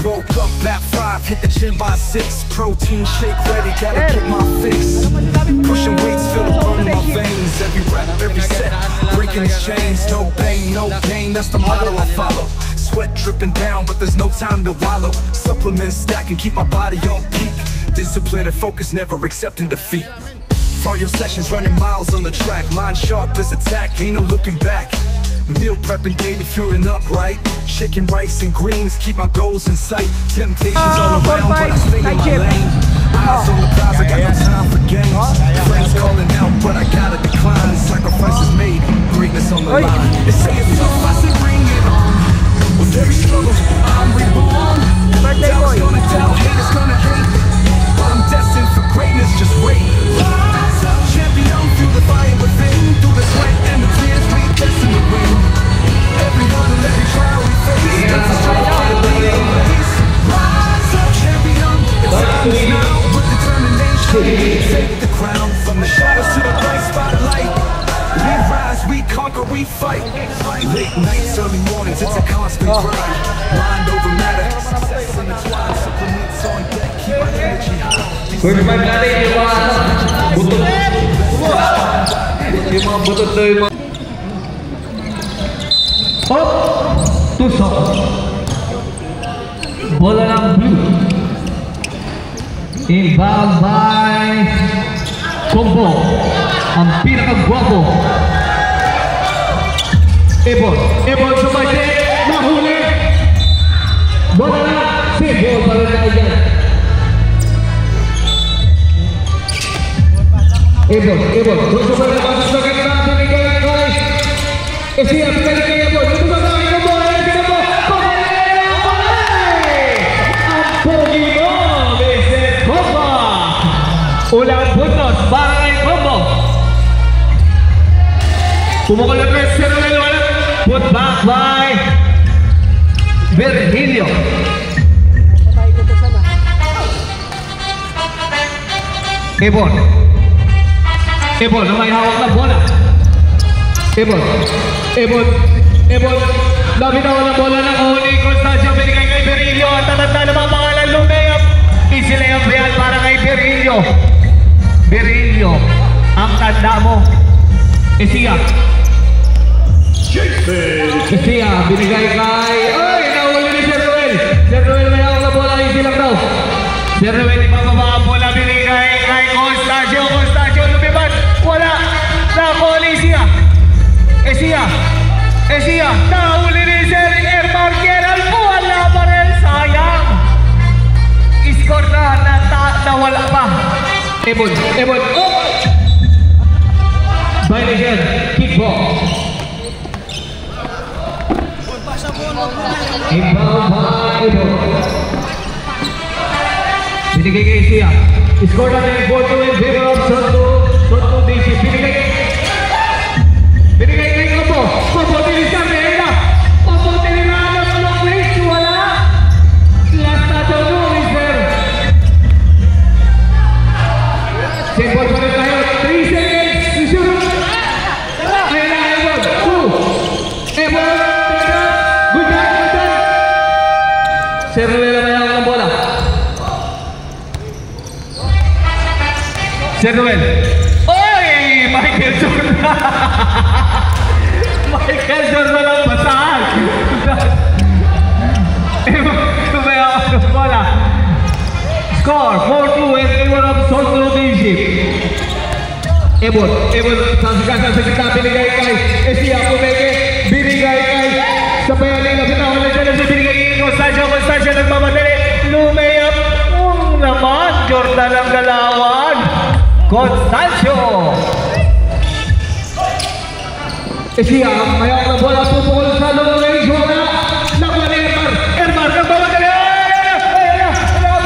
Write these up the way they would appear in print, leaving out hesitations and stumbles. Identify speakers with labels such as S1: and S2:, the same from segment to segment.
S1: Woke up at 5, hit the gym by 6. Protein shake ready, gotta get my fix. Pushing weights, feel the burn in my veins. Every rep, every set, breaking these chains. No pain, no gain, that's the motto I follow. Sweat dripping down, but there's no time to wallow. Supplements stack and keep my body on peak. Discipline and focus, never accepting defeat. For your sessions, running miles on the track. Mind sharp as attack, ain't no looking back. Meal prepping daily, fueling up right. Chicken, rice, and greens, keep my goals in sight. Temptations all around, but I stay in my lane. Eyes on the prize, I got no time for games. Friends calling out, but I gotta decline. Sacrifices made, greatness on the line. They say it's tough, I say bring it on. With every struggle, I'm reborn. Doubt's gonna doubt, haters gonna hate, but I'm destined for greatness, just wait. Rise up, champion, feel the fire within. Through the sweat and the tears, we destined to win. Every hurdle, every trial we face, that's a strength for the race. Rise up, champion, it's time now. With determination, take the crown. From the shadows to the bright spotlight, we rise, we conquer, we fight. Late nights, early mornings, it's a constant grind. Mind over matter, success intertwined. Supplements on deck, keep my energy high.
S2: First five natin yung mga butot. Yung mga butot na yung mga tusok. Bola ng blue. Inbound by Combo, ang pinakagwapo. Ebon sa base, nahuli. Bola na, sibol pa rin tayo dyan. Ebon, gusto ba na pasok sa ganda, binigay kay Esia, pinalik kay Ebon, ito ba tayo ng bola, ang pogi mo, Mr. Combo. Ulang buntos, para kay Combo. Pumukul na press, put back by Virgilio. Ebon na may hawak na bola. Ebon nabitaw ng bola ng Oli Constancio, binigay kay Virgilio. At tatanda na mga pangalan, lumayap. Easy layup real para kay Virgilio, ang tanda mo. Esia, binigay kay nahuli ni Sir Ruel may hawak na bola. Easy lang daw. Sir Ruel ibababa ang bola, binigay kay Constancio lumipat, wala nakol. Esia nahuli ni Sir Ermar Gerald, wala pa rin, sayang. Score na wala pa. Ebon violation, kickball. Inbound by Ebon. Binigay kay Esia. Score na rin 4-2 in favor of Soto DC. Binigay kay Combo. Tinisang Rehela. Combo tinirahan ng long range. Wala. Last na ito mo, Mr. Simple pa rin tayo. 3 seconds. Susunod. Ayan na, Ebon. 2. Ebon. Good job. Sir Ruela may hawak ng bola. Sir Ruel. Michael Jordan ang basahan. May hawak ng bola. Score 4-2 in favor of Soto Leadership. Ebon sa kita, binigay kay Esia Kumeke, binigay kay Sabayali, nabitawan na dyan, binigay kay Constancio nagmamadali, lumayap naman, Jordan ang galawan. Constancio. Esia, may hawak ng bola, pupukol sa long range, wala. Nakuha ni Ermar, nagmamadali.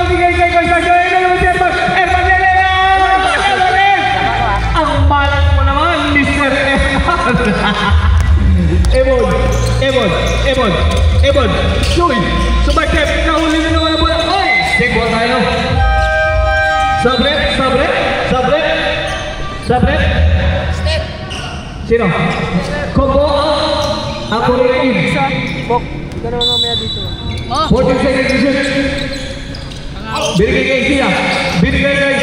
S2: Binigay kay Constancio, ang malat mo naman, Mr. Ebon, Shuy, sumakip, nahuli na naman ang bola. Stick ball tayo. Sabret. Sino? Combo ang Kurikin.
S3: Bok, gano'n mamaya dito.
S2: 14 seconds to shoot. Binigay kay Sia. Binigay kay...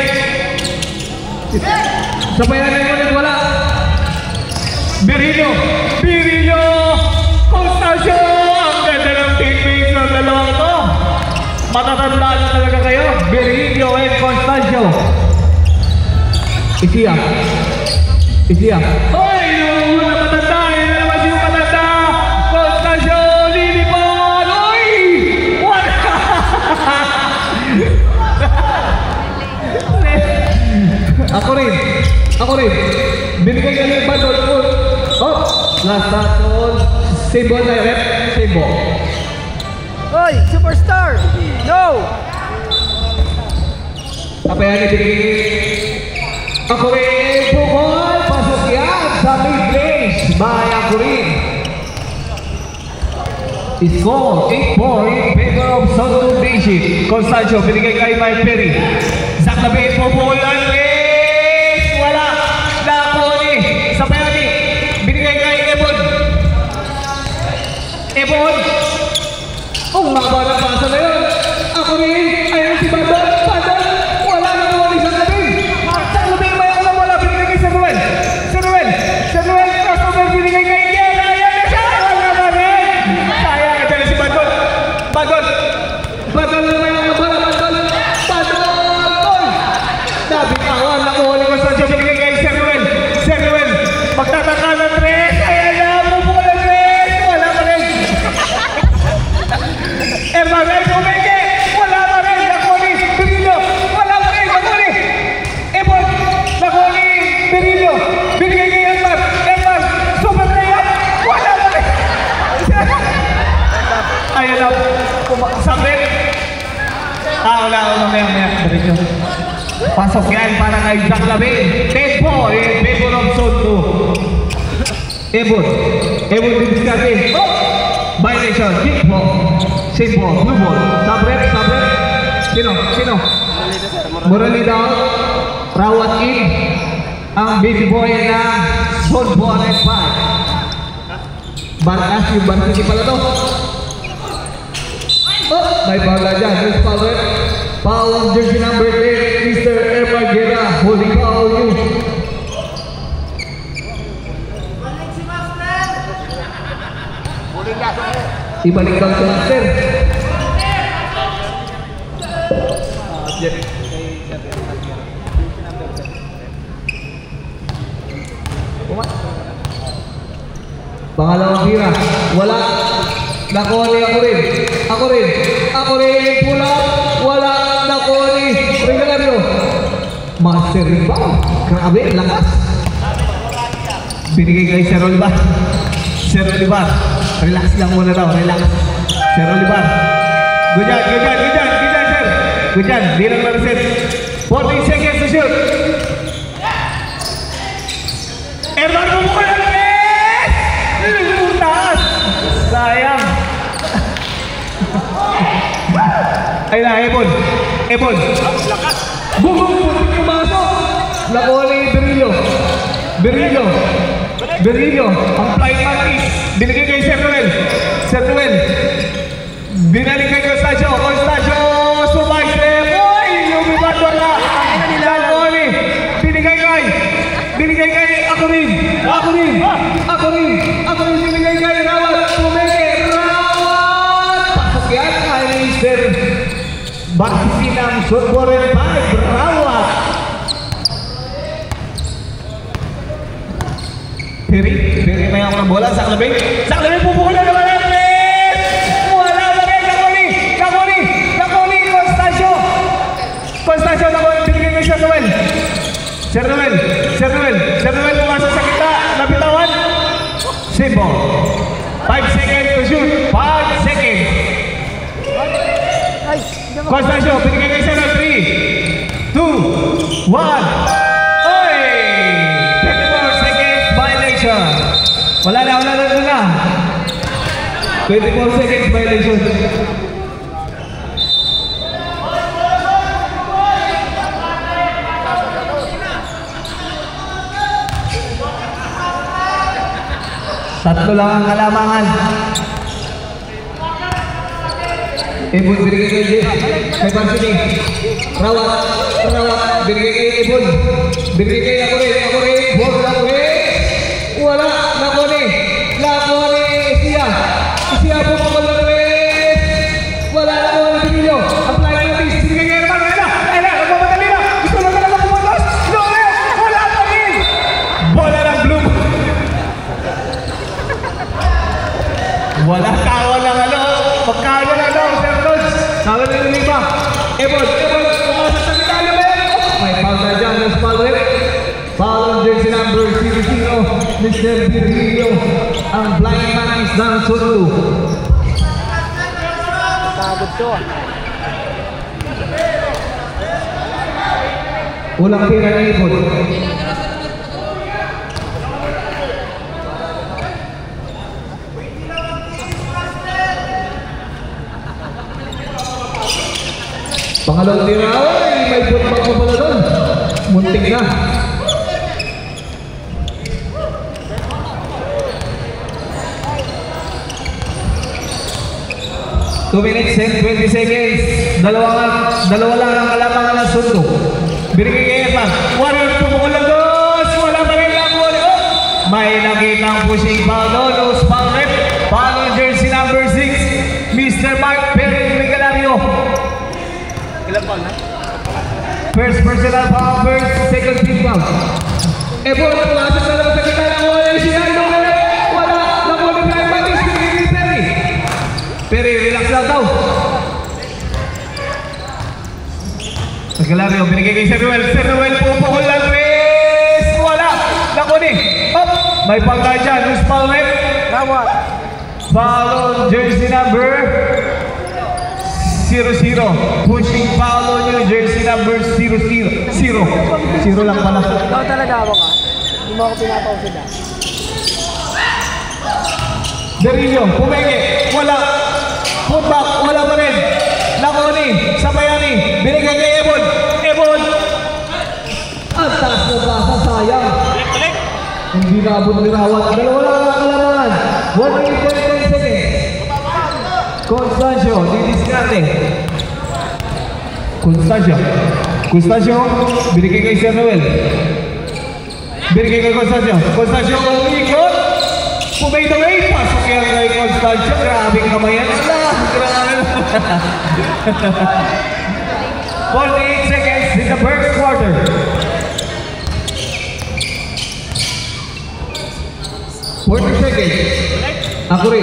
S2: Sa payanan mo ulit, wala. Birillo. Birillo. Constancio. Ang ganda ng teammates ng dalawang to. Matatandaan na talaga kayo. Birillo and Constancio. Isia. Isia. Hoy! Yung matanda. Yan naman yung matanda. Constancio. Lilipon. Hoy! Wala! Ako rin. Ako rin. Binigay ka ng badol. Oh! Last battle. Same ball na rep. Same ball.
S3: Hoy! Superstar! No!
S2: Apa yan ibigay? Ako rin. Pukol. Pasok yan sa mid-range. By ako rin. Score 8-4 in favor of Soto Beijing. Constancio. Binigay kay Mike Perry. Zach Labi. Pupulan. Wala. Nakoni. Sa payani. Binigay kay Ebon. Ebon. Oh, mababa na pasa na yun. Ako rin. Ayun si Badon. Badon. Wala na mo sa Labi. Sa Labi may alam wala. Binigay kay Sir Ruel. Sir Ruel. Sir Ruel. Crossover. Binigay kay Yera. Ayan na siya. Wala na rin. Sayang. Ito na si Badon. Badon. Badon na may mga bala. Badon. Badon. Nabitawan. Nakuhuli ko sa Diyo. Binigay kay Sir Ruel. Sir Ruel. Magtataka ng tres. Ayan na. Pupuko ng tres. Wala pa rin. Ermavel Kumeke. Wala pa rin. Nakoni. Birillo. Wala pa rin. Nakoni. Ebon. Nakoni. Birillo. Binigay kay Erman. Erman. Super layup. Wala pa rin. Ayan na. Sabit. Wala. Mamaya. Birillo. Pasok yan para kay Zach Labi. 10-4 in favor of Soto. Ebon. Ebon didiskarte. Violation. Kick ball. Safe ball. Blue ball. Sabrep. Sino? Moralidad. Rawat in. Ang baby boy na Soul Ball and 5. Barkas yung Barkas pala to. May pala dyan. There's foul rep. Foul jersey number 10. Mr. Emma Guerra. Holding foul you. Ibalik daw sa master. Pangalawang tira. Wala. Nakoni ako rin. Pula. Wala. Nakoni. Regalario. Master rebound. Grabe. Lakas. Binigay kay Sir Olivar. Relax lang muna daw. Relax. Sir Olivar. Good job, sir. Good job. Di lang na-reset. 14 seconds to shoot. Erman mo ko lang. Taas. Sayang. Ay na, Ebon. Bumong putik yung masok. Nakuli Berillo. Ang flying mantis. Binigay kay Sir Ruel. Binalik kay Constancio. Subay step. Uy! Lumibat wala. Nakuli. Binigay kay Ako rin. Binigay kay Rawat. Kumeke. Pasok yan kay Sir Barsinang Sotoren 5. Rawat. Perry may ako ng bola. Zach Labi. Pupuko na naman ang net. Wala na rin. Nakoni. Constancio. Binigay kay Sir Ruel. Pumasok sa kita. Nabitawan. Same ball. 5 seconds to shoot. 5 seconds. Constancio. Binigay kay Sir Ruel. 3, 2, 1. Wala na. 24 seconds violation. Tatlo lang ang kalamangan. Ebon binigay kay Varsity. Rawat, binigay kay Ebon. Binigay kay Akore, ball Akore. Wala, Lakone, siya po wala na po ang pinilo. Apply na natin, binigay kay Herman, nagmamadali na. Gusto na talaga pumatos. Lole, wala pa rin. Bola ng blue. Wala tawa lang pagkano lang Sir Tods. Sabi na yung iba. Ebon, pumasok sa Italo ba yan? May foul na dyan, mas foul rin. Foul on jersey number 00, Mr. Virgilio. Ang blind man is ng Sulu.
S3: Pagod to.
S2: Ulang pira na Ebon. Pangalawang tira, may putbak ko pala doon. Muntik na. Two minutes and 20 seconds. Dalawa lang ang kalamangan ng Sundo. Binigay kay Evan. Warrior pumukul lang doon. Wala pa rin lang. May nakitang pushing foul doon. Loose foul rep. Foul on jersey number 6. Mr. Mark Perry-Regalario. Ilan foul na? First personal foul, first, second team foul. Ebon, pumasok na lang sa kita ng wala siya. Wala, nakunin na yung batis. Binigay Perry. Perry, relax lang daw. Regalario, binigay kay Sir Ruel. Sir Ruel, pupukul lang rin. Wala, nakunin. May pangka dyan, who's foul rep?
S3: Rawat.
S2: Foul on jersey number 00. Pushing foul on yung jersey number 00. 0 lang pala.
S3: Ikaw talaga ako ka. Hindi mo ako pinapausin na.
S2: Derillo, pumenge. Wala. Putback, wala pa rin. Lakoni, Sabayani. Binigay kay Ebon. Ang taas na basa, sayang. Hindi na abot ni Rawat. Dalawa lang ang kalamangan. 1 minute and 10 seconds. Constancio, didiscarte. Constancio, binigay kay Sir Noel. Binigay kay Constancio, umikot. Pumade away, pasok yan kay Constancio. Grabing kamay yan. Grabe. 48 seconds in the first quarter. Ako rin.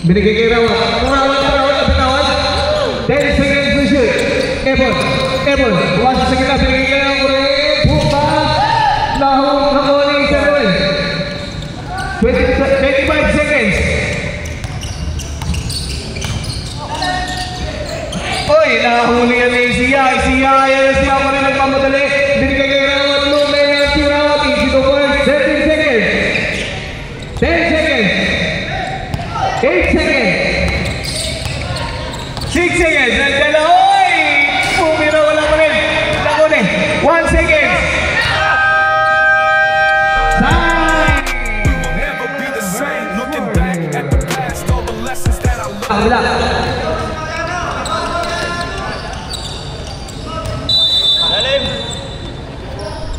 S2: Binigay kay Rawat. Rawat. 10 seconds to shoot. Ebon. Buwasan sa kita. Binigay kay ako rin. Buka. Lahong nakawali sa Noel. 25 seconds. Oy, nahuli yan eh. Siya ako rin nagmamadali. Binigay kay Rawat. Lumay si Rawat. Easy to point. 13 seconds. 10 seconds. 8 seconds. 6 seconds. Nagdala. Oy! Pumira, wala pa rin. Nakone. 1 second. Time!
S1: We'll never be the same. Looking back at the past, all the lessons that I learned.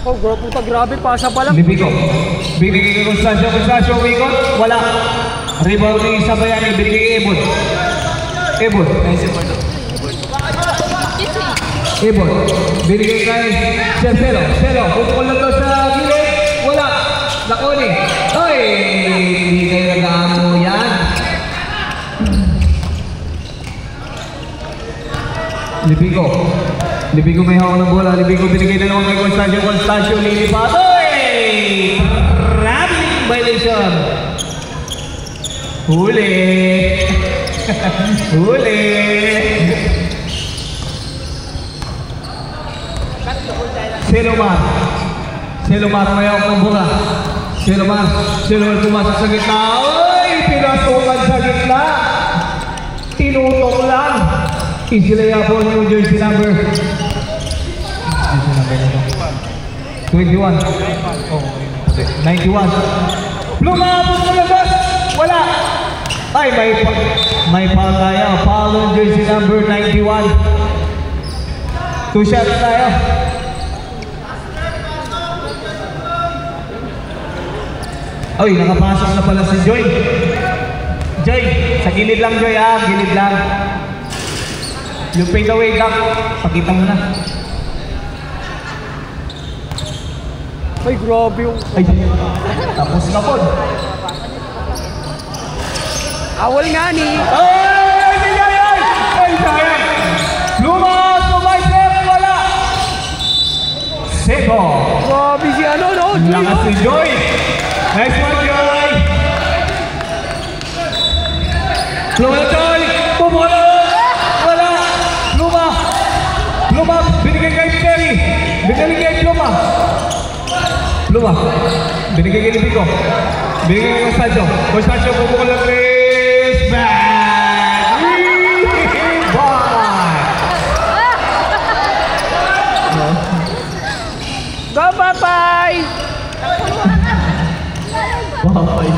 S3: Oh, bro, puta, grabe. Pasa pa lang.
S2: Libigo. Binigay kay Constancio, umikot. Wala. Rebound ni Sabayani. Binigay kay Ebon. Binigay kay Celo. Pupukol lang doon sa gilid. Wala. Lakoni. Oy! Hindi kayo nag-aamo yan. Libigo may hawak ng bola. Libigo binigay na naman kay Constancio lilipat. Oy! Traveling violation. Huli. Selomar may hawak ng bola. Selomar pumasok sa gitna. Oy! Pinasukan sa gitna. Tinutok lang. Isilaya po yung jersey number 21. 91. Lumabot sa labas. Wala. Ay, may foul tayo. Foul on jersey number 91. 2 shots tayo. Ay, nakapasok na pala si Joy. Joy, sa gilid lang Joy ha, gilid lang. Yung fade away dunk, pakita mo na.
S3: Ay, grabe yung...
S2: Ay, tapos na po.
S3: Awal nga ni.
S2: Ay, sayang. Lumos, step, wala. Seko.
S3: Grabe si ano, no?
S2: Lakas si Joy. Nice one, Joy. Luma, Joy. Pumula. Wala. Luma, binigay kay Terry. Binigay kay Luma. Binigay kay Lipico. Binigay kay Constancio. Constancio, pupukul ng Chris. Back.
S3: Go, Papay!
S2: Papay.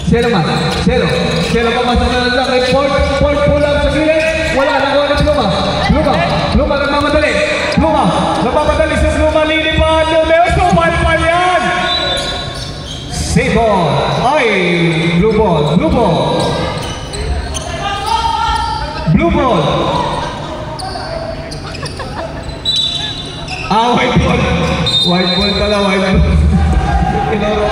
S2: Selo man. Selo pumasok na lang. May port pull up sa gilid. Wala, nakuha na si Luma, nagmamadali. Nagmamadali sa Luma. Lilipad. Lumeo, pal yan. Sebo. Ay, blue ball. Ah, white ball pala, white ball. Tinuro.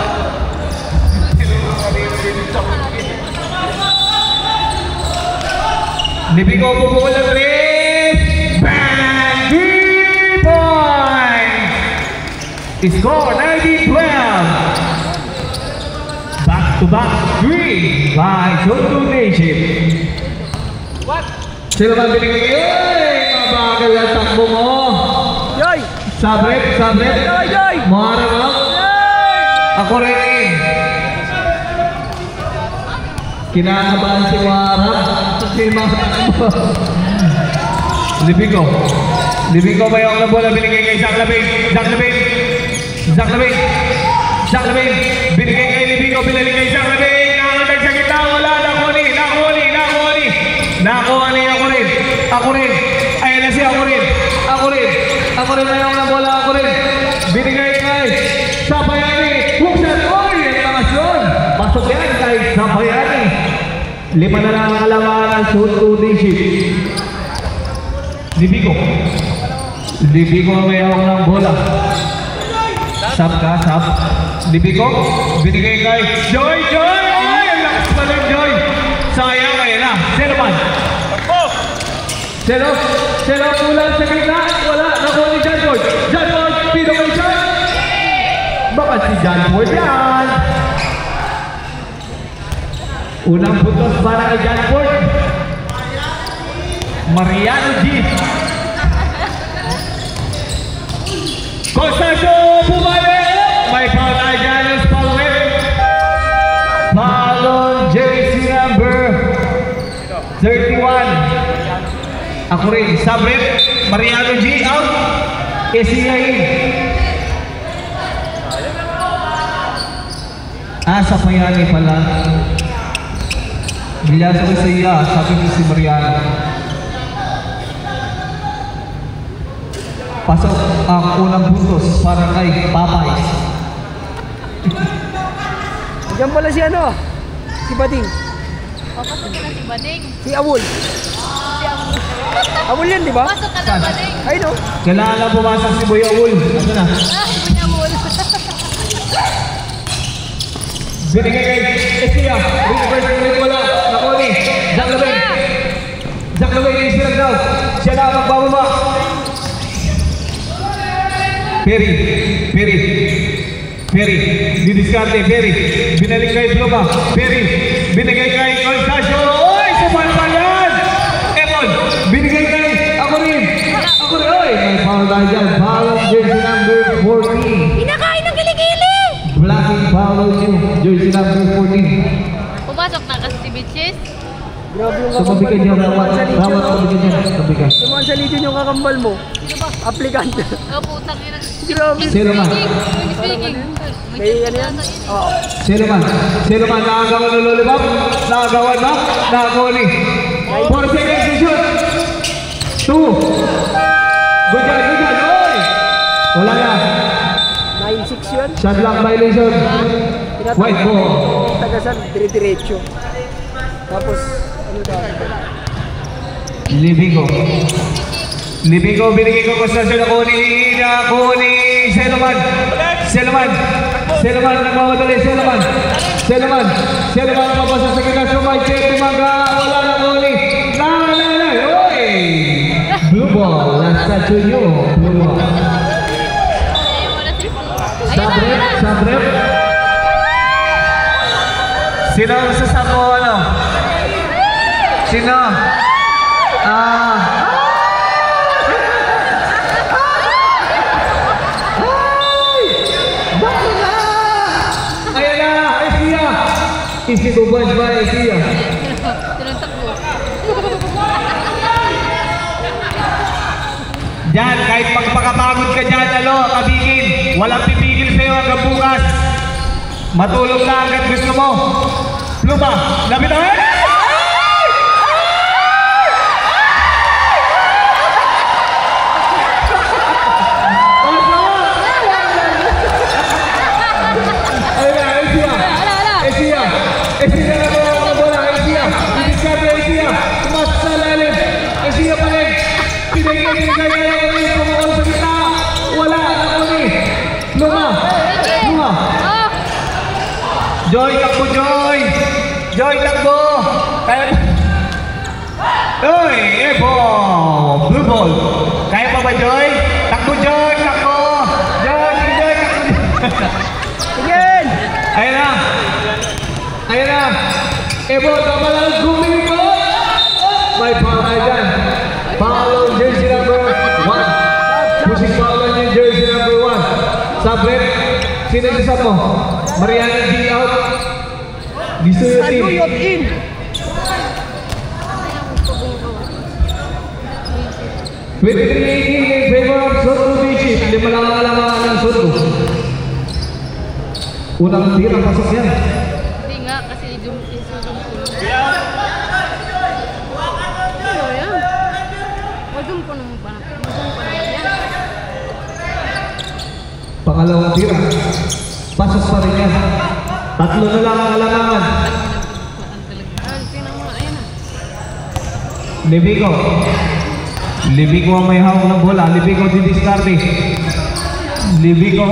S2: Lipico pupukul ng Chris. Bang! 3 points! Score 19-12. Back-to-back 3 by Tondo Nation. Sino ba binigay kayo? Mabagal ang takbo mo.
S3: Yoy!
S2: Sabret.
S3: Yoy!
S2: Mahara mo? Ako rin eh. Kinakabahan si Warap. Kasi makatakbo. Lipico ba yung bola binigay kay Zach Lavin. Binigay kay Lipico, binalik kay Zach Lavin. Nakalag sa kita, wala. Nakuha ni ako rin. Ayan na siya, ako rin na yung bola, ako rin. Binigay kay Sapayani. Buksan, oy! Yan ang asyon. Pasok yan kay Sapayani. 5 na lang ang kalaman ng Tondo Nation. Lipico may hawak ng bola. Sap. Lipico, binigay kay Joy! Ay, ang lakas pa ng Joy! Sayang, ayan na. Selo, pulang sa gitna. Wala, nakuha ni John Ford. Pino kay John. Baka si John Ford yan. Unang putos para kay John Ford. Mariano G. Constancio bumalik. May foul tayo dyan. Foul on jersey number 31. Ako rin. Sabret. Mariano G. Out. Esiyahin. Sapayani pala. Bilyasa ko sa iya. Sabi ko si Mariano. Pasok ang unang puntos para kay Papay.
S3: Diyan pala si ano? Si Bading.
S4: Pasok na si Bading.
S3: Si Awul. Awul yan, di ba?
S4: Pasok ka na Bading.
S3: Ay, no?
S2: Kailangan na pumasok si Boy Awul. Ito na.
S4: Pinamul.
S2: Binigay kay Estia. Reverse ulit wala. Nakoni. Zach Lavin yung silang daw. Siya na magbababa. Perry. Didiskarte. Perry. Binalik kay Pluma. Perry. Binigay kay Constancio. Oy! Sumalpal yan! Ebon. Binigay kay ako rin. Oy! May foul tayo dyan. Foul on jersey number 14.
S4: Pinakain ng kilikili!
S2: Blocking foul on jersey number 14.
S4: Pumasok na kasi si Bitches.
S3: Grabe yung
S2: Sumabi ka dyan, rawat.
S3: Sa Legion,
S2: Rawat,
S3: no?
S2: sumabi ka dyan. Sumabi ka.
S3: Sumahan sa Legion yung kakambal mo. Aplikant.
S4: Oh, putang ina.
S3: Grabe.
S2: Sino man?
S4: Speaking.
S3: May ano yan? Oo.
S2: Sino man? Sino man? Nakagawa ng lollipop? Nakagawa na? Nakagawa ni? 4 seconds to shoot. 2. Good job, good job. Oy! Wala na.
S3: 9-6 yun.
S2: Shot lock violation. White ball.
S3: Tagasan, dire-diretso. Tapos, ano daw?
S2: Libigo. Libigo, binigay ko konsentrasyon ako ni Seloman. Seloman, nagmamadali. Seloman, papasa sa gitna. Sumay, check, tumaga. Wala na ko ni. Oy! Blue ball, nasa Junyo. Blue ball. Sabrep. Sino ang sasako, ano? Sino? Ayan na, Esia! Isi bubas ba, Esia?
S4: Tinuntak mo.
S2: Diyan, kahit magpakapagod ka dyan, kabigin. Walang pipigil sa'yo hanggang bukas. Matulog na hanggang gusto mo. Luma, lapit na. Esia na mo ang bola, Esia. Ibiskabe, Esia. Tumas sa lalim. Esia pa rin. Pinigay na rin. Pumakal sa gitna. Wala na ko ni. Luma. Joy, takbo, Joy. Joy, takbo. Uy, blue ball. Kaya pa ba, Joy? Takbo, Joy, takbo. Joy, takbo.
S3: Tingin!
S2: Ayan na. Tama lang, gumili ko. May foul na dyan. Foul on jersey number 1. Pushing foul on yung jersey number 1. Sabrep, sino yung mo? Mariana G out. Gusto yung team.
S3: Saluyot in!
S2: in favor of Soto Bichi. Lima lang ang alamangan ng Soto. Unang tira, pasok yan.
S4: Hindi nga, kasi isudong ko. Ano yan? Wadong ko naman pa. Wadong pa naman yan.
S2: Pangalawang tira. Pasok pa rin yan. 3 na lang ang alamangan.
S4: Tingnan mo, ayun na.
S2: Libigo ang may hawak ng bola. Libigo didiskarte. Libigo.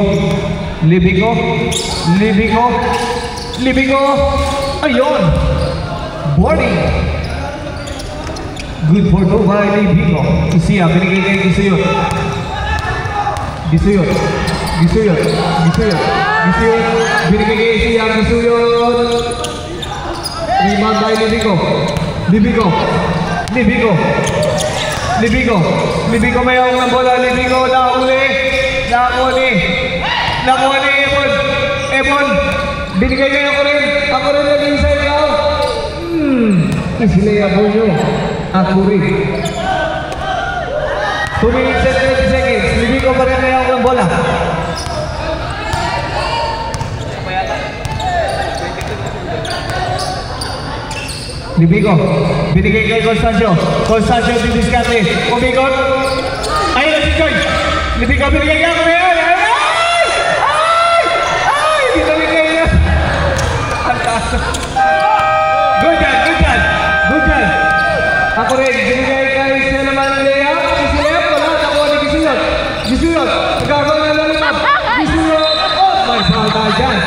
S2: Ayun. Boarding. Good for two by Libigo. Isiya, binigay kay Gisuyot. Binigay kay Isiya, Gisuyot. Rebound by Libigo may hawak ng bola. Libigo, nakuli. Ebon. Binigay kayo ako rin naging sa ikaw. Isilaya po nyo. Ako rin. 2 minutes and 30 seconds. Libigo pa rin may hawak ng bola. Libigo, binigay kay Constancio, didiskarte, umikot, ayun na si Joy, Libigo, binigay kay ako na yan, dito binigay niya, good job, ako rin, binigay kay Seloman Lea, wala, nakuha ni Gisuyot, nagkakaroon na lalipap, Gisuyot, may foul tayo dyan,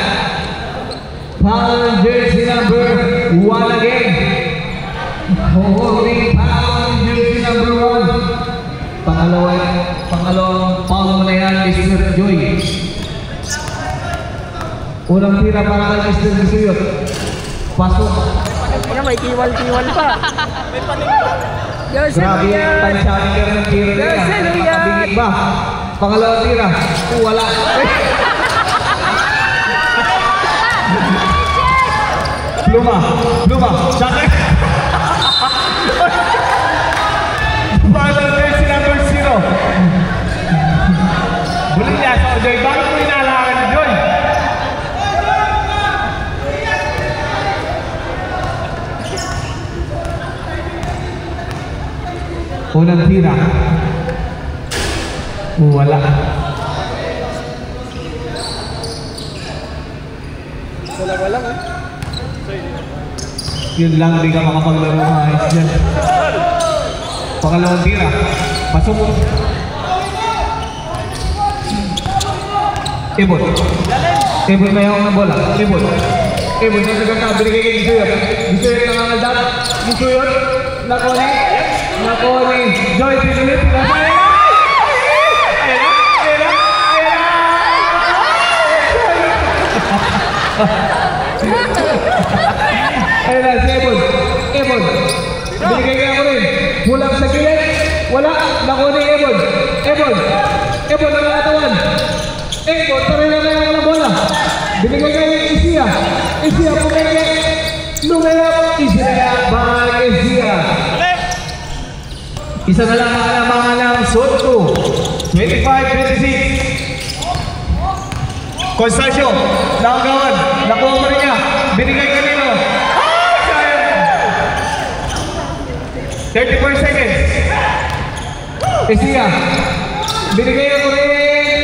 S2: foul jersey number 1 again. Holding foul jersey number 1. Pangalawang foul mo na yan, Mr. Joy. Unang tira para kay Mr. Gisuyot. Pasok.
S3: Ano, may kiwal-kiwal pa.
S2: Grabe yung pansyaker ng tira na yan. Nakabingit ba? Pangalawang tira. Wala. Luma. Sakit. Unang tira. Wala.
S3: Wala lang.
S2: Yun lang, di ka makapaglaro ng ayos dyan. Pangalawang tira. Pasok. Ibon. Ibon may hawak ng bola. Ibon. Ibon na sa ganda. Binigay kay Gisoyon. Gisoyon nangangaldap. Gisoyon. Nakoni. Nakoni. Joy, pinulit. Ayan na, si Ebon. Ebon. Binigay kaya ko rin. Bulang sa gilid. Wala. Nakuni Ebon. Ebon. Ebon ang nakatawan. Ebon. Taray na ngayon ng bola. Binigay kaya Isia. Isia pumenge. Lumayap. Isia. Bang Isia. Isa na lang ang alamangan ng Soto. 25-26. Constancio, nakagawan, nakuha mo rin niya, binigay kanino. 34 seconds. Isia, binigay ako rin,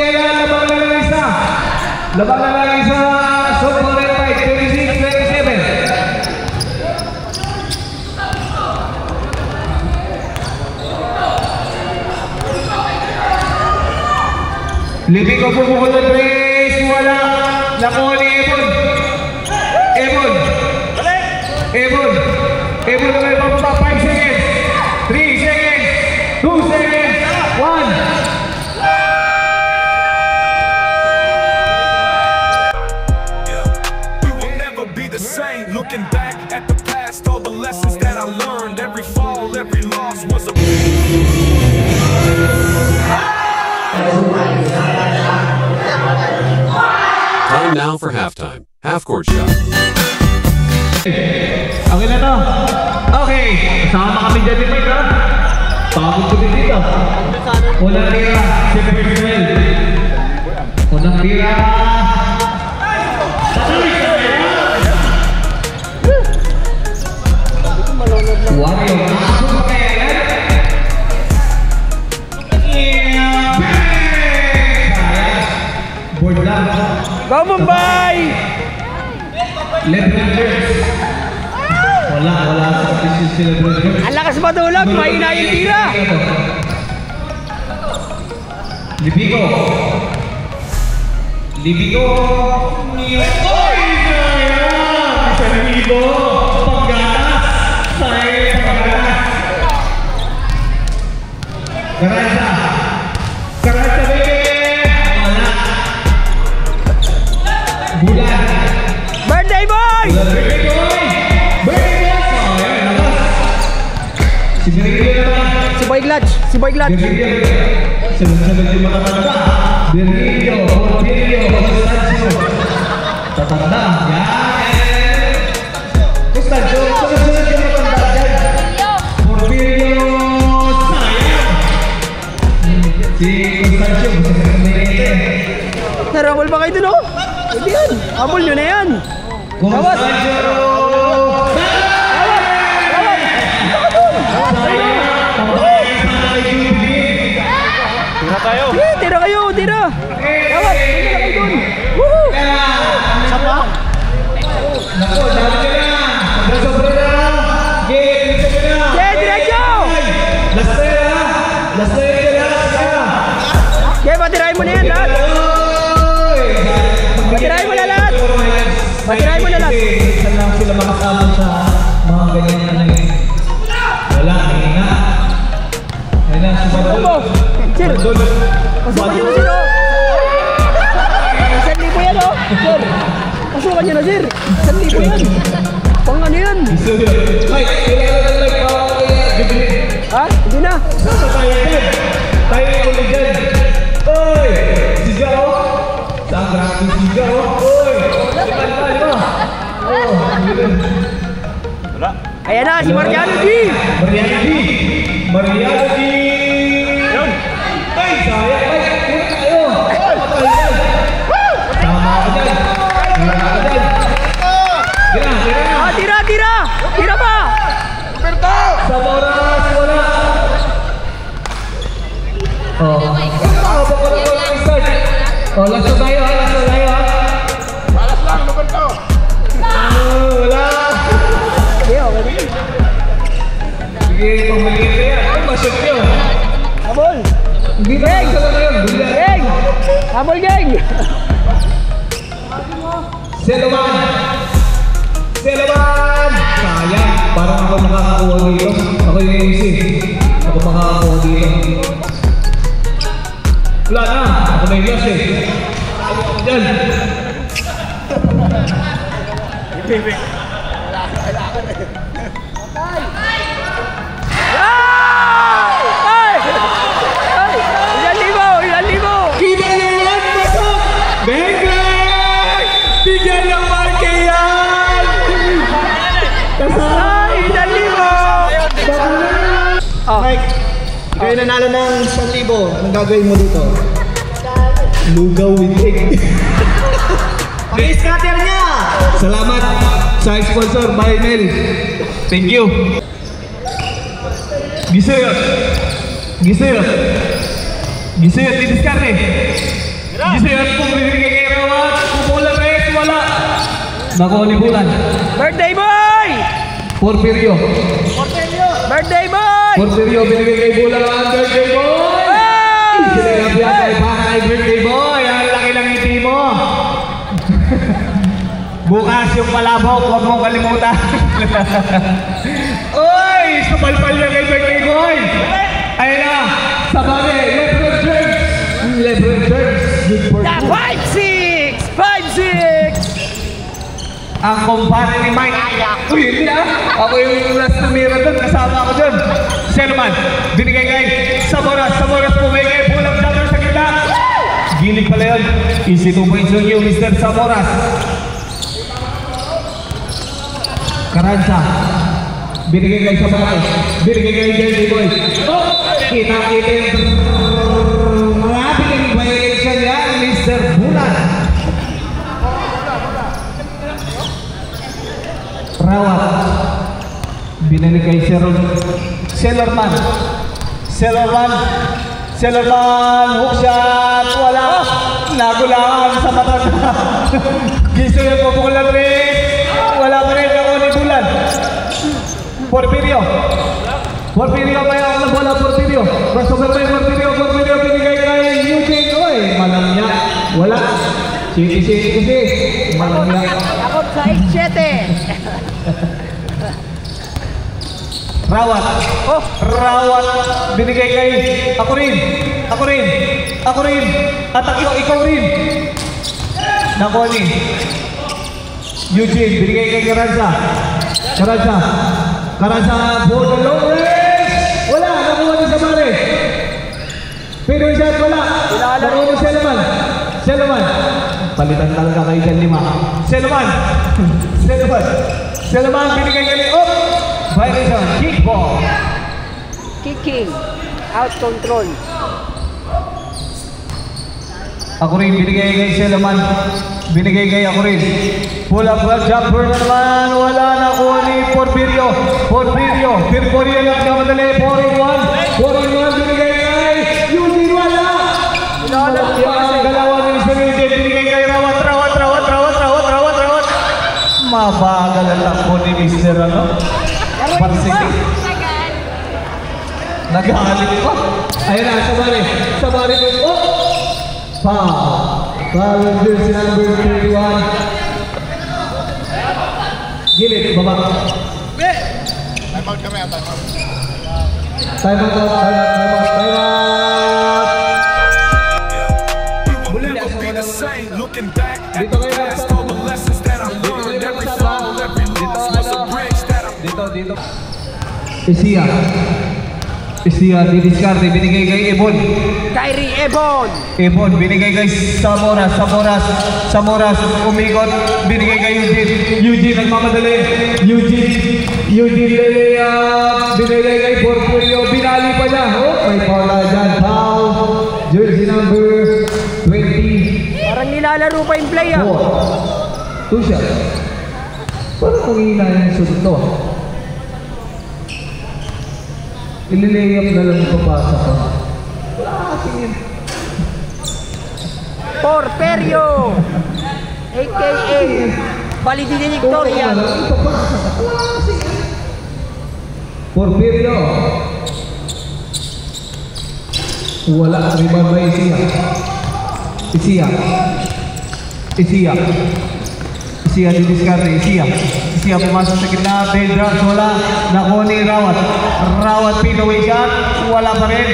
S2: kaya labang na lang isa. Labang na lang isa, Soto rin 26-27. Libing ko po bukod ng trace, wala. Nakuha ni Ebon. Ebon. Ebon. Ebon na may pababa. 5 seconds. 3 seconds. 2 seconds. 1.
S1: We will never be the same. Looking back at the past, all the lessons that I learned. Every fall, every loss was a...
S5: Time now for halftime. Half-court shot.
S2: Okay na to. Okay. Kasama kami dyan ni Mike, ha? Pagod ko din dito. Unang tira. Siyempre Samuel. Unang tira. Wario. Board lang.
S3: Go Mumbai!
S2: Lebron James. Wala sa official si Lebron James.
S3: Ang lakas matulog, mahina yung tira.
S2: Libigo. Libigo. Oy! Isa Libigo. Panggatas. Sayang panggatas. Garanza. Garanza baby. Wala. Bulan.
S3: Birthday boy!
S2: Birthday boy! Birthday boy! Sayang, labas. Si Virgilio naman.
S3: Si Boy Glutch. Si Boy Glutch.
S2: Virgilio. Sunod-sunod yung mga tatanda. Virgilio, Porfirio, Constancio. Tatanda. Yan. Constancio, sunod-sunod yung mga tatanda dyan. Porfirio, sayang. Si Constancio, gusto sa kanilite.
S3: Narabol ba kayo dun, oh? Hindi yan. Amol nyo na yan.
S2: Constancio!
S3: Tira kayo, tira. Tawad, tira kayo dun. Woohoo!
S2: Sapa? Nako, dami ka na. Sobra na. Game, isa ka na.
S3: Diretso!
S2: Last time na. Last time ka na.
S3: Okay, patirahin mo na yan lahat. Patirahin mo na lahat. Patirahin mo na lahat.
S2: Saan lang sila makasama sa mga ganyan na naging. Wala, hindi na. Ayun na, subadol.
S3: Sir, pasukan nyo na sir, oh. 1,000 yan, oh. Sir, pasukan nyo na sir. 1,000 yan. Pang ano yan?
S2: Ay, kailangan na like Jubilee.
S3: Ha? Hindi na.
S2: Nasa tayo dyan. Tayo yung ulit dyan. Oy! Sigaw! Saan grabe sigaw? Oy! Ipan-ipan mo! Wala.
S3: Ayan na, si Mariano G.
S2: Mariano G! Mariano G! Ay, sayang! Ay, kaya tayo! Tama ka dyan! Tama ka dyan! Tira, tira na!
S3: Ah, tira, tira! Tira pa!
S2: Sa oras, wala! Hindi pang maliit na yan. Ay, masok nyo.
S3: Habol!
S2: Hindi na isa lang yun.
S3: Gang! Habol, gang!
S2: Seloman! Seloman! Sayang. Parang ako makakakuha dito. Ako yung MC. Ako makakakuha dito. Wala na. Ako na yung last eh. Diyan.
S3: Ilan libo!
S2: Kinaluan! Masok! Bengay! Bigyan ng marke yan! Kasama!
S3: Ilan libo!
S6: Mike, kayo nanalo ng 1,000. Anong gagawin mo dito?
S2: Lugaw with egg.
S6: Pag-scatter niya!
S2: Salamat sa sponsor, by Mel. Thank you. Gisayot. Gisayot. Gisayot, didiskarte. Gisayot, kung binigay kay Rawat, pupulang res, wala. Nakaulibulan.
S3: Birthday boy!
S2: Porfirio.
S3: Birthday boy!
S2: Porfirio, binigay kay Bulangan, birthday boy! Sinayap yan kay Bakay, birthday boy! Ang laki ng ngiti mo! Bukas yung palabok, huwag mong kalimutan. Uy! Sumalpal niya kay birthday boy! Ayun na! Sabane! Lebron James! Lebron James! Good for you!
S3: 5-6! 5-6!
S2: Ang kumpare ni Mike. Uy, hindi ah. Ako yung last tumira doon. Kasama ako doon. Sherman, binigay kay Samoras. Samoras bumigay. Pulang shooter sa gitna. Gilig pala yun. Easy 2 points on you, Mr. Samoras. Karanza. Binigay kay Samoras. Binigay kay Jerry Boy. Oh! Kita-kita yung marami kang violation yan, Mr. Bulan. Rawat. Binili kay Sellerman. Sellerman. Hook shot. Wala. Nagulangan sa mata. Giso yung pupukulan rin. Wala pa rin ako ni Bulan. Porfirio pa yung bola. Porfirio. Crossover pa yung Porfirio binigay kay Eugene. Oy, malamya. Wala. Siti kasi. Malamya.
S3: Ako sa 8-7!
S2: Rawat. Oh, Rawat. Binigay kay ako rin. At ikaw rin. Nakoni. Eugene, binigay kay Karanza. Karanza, for the long range. Wala, nakuha ni Sabare. Pero yung shot, wala. Nakuha ni Selman. Palitan talaga kayo dyan 5. Selman, binigay kay oh! Violation, kickball.
S3: Kicking. Out control.
S2: Ako rin, binigay kay Selman. Binigay kay ako rin. Pull up grab jumper na naman. Wala na ko ni Porfirio. Porfirio lang na madali. 4-in-1. Binigay kay Eugene. Wala. Ang galawan ni Mr. Eugene. Binigay kay Rawat. Mabagal ang takbo ni Mr. Parsiki. Nagalit pa. Ayun na, Sabari. Oh! Foul jersey number 31. Gilid, baba. Time out.
S1: We'll never be the same. Looking back at the past, all the lessons that I learned, every fall, every loss was a bridge that I
S2: Dito. Isia, didiskarte, binigay kay Ebon.
S3: Kyrie Ebon,
S2: binigay kay Samoras, umikot, binigay kay Eugene, nagmamadali. Eugene, binigay kay Porfirio, binali pa niya. Oh, may pala dyan, foul, jersey number 20.
S3: parang nilalaro pa yung play ah.
S2: 2 shot. Parang kumina yung sunod to. Ililayap na lang papasa ko. Wala kasing
S3: Porfirio, a.k.a. Valedictorian.
S2: Porfirio. Wala. Rebound by Isia. Isia di diskarte. Isia pumasok sa gitna. Pedras wala. Nakuha ni Rawat. Rawat pinaway shot. Wala pa rin.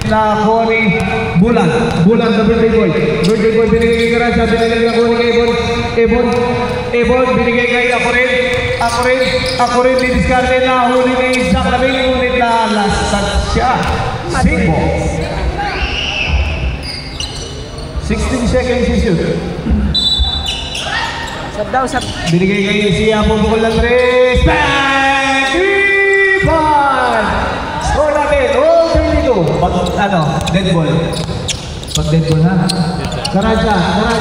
S2: Nakuha ni Bulan sa birthday boy. Birthday boy binigay kay Garasa. Binigay nakuha ni Ebon binigay kay Ako rin di diskarte. Nahuli ni Zach Labing. Ngunit nalastat siya. Simbo. 16 seconds to shoot.
S3: Sab daw, sab.
S2: Binigay kay Isia, pupukol ng 3. Bang! 3-5! Score natin, all 32. Dead ball. Pag dead ball ha. Karaja,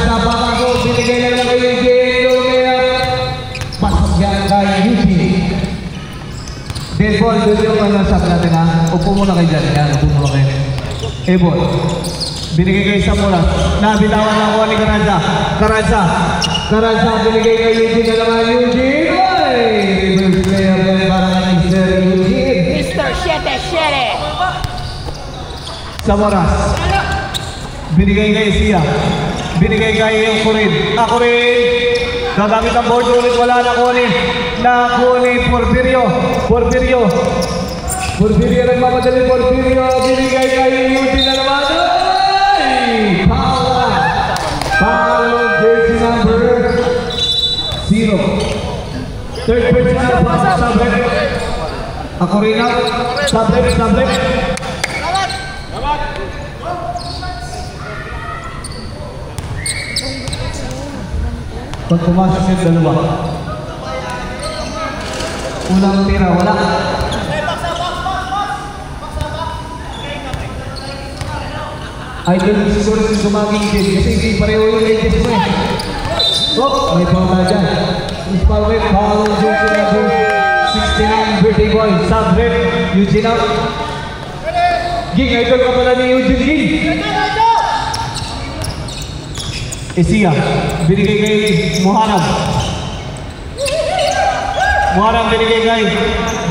S2: papasok. Binigay na lang kay Eugene. Pasok yan kay Eugene. Dead ball, doon yung shot natin ha. Upo muna kayo dyan. Yan, upo muna kayo. Ebon. Binigay kay Samura. Nabitawan lang ko ni Karaja, binigay kay Eugene na naman. Eugene! Ay! Reverse player yan para kay Mr. Eugene.
S3: Mr. Shete.
S2: Samoras. Binigay kay Sia. Binigay kay Ako rin. Gagamit ang board ulit. Wala na kunin. Porfirio nagmamadali. Porfirio. Binigay kay Eugene na naman. Foul, jersey number 0. Third personal foul, Sabrek. Ako rin na. Sabrek. Pag pumasok yung dalawa. Unang tira, wala. Idol siguro si Sumaging din kasi hindi pareho yung latest mo eh. Oh, may foul na dyan. Miss Palme, foul jersey number 69, birthday boy, Sabrek, Eugene out. Ging, idol ka pala ni Eugene, Ging. Isia, binigay kay Muharram.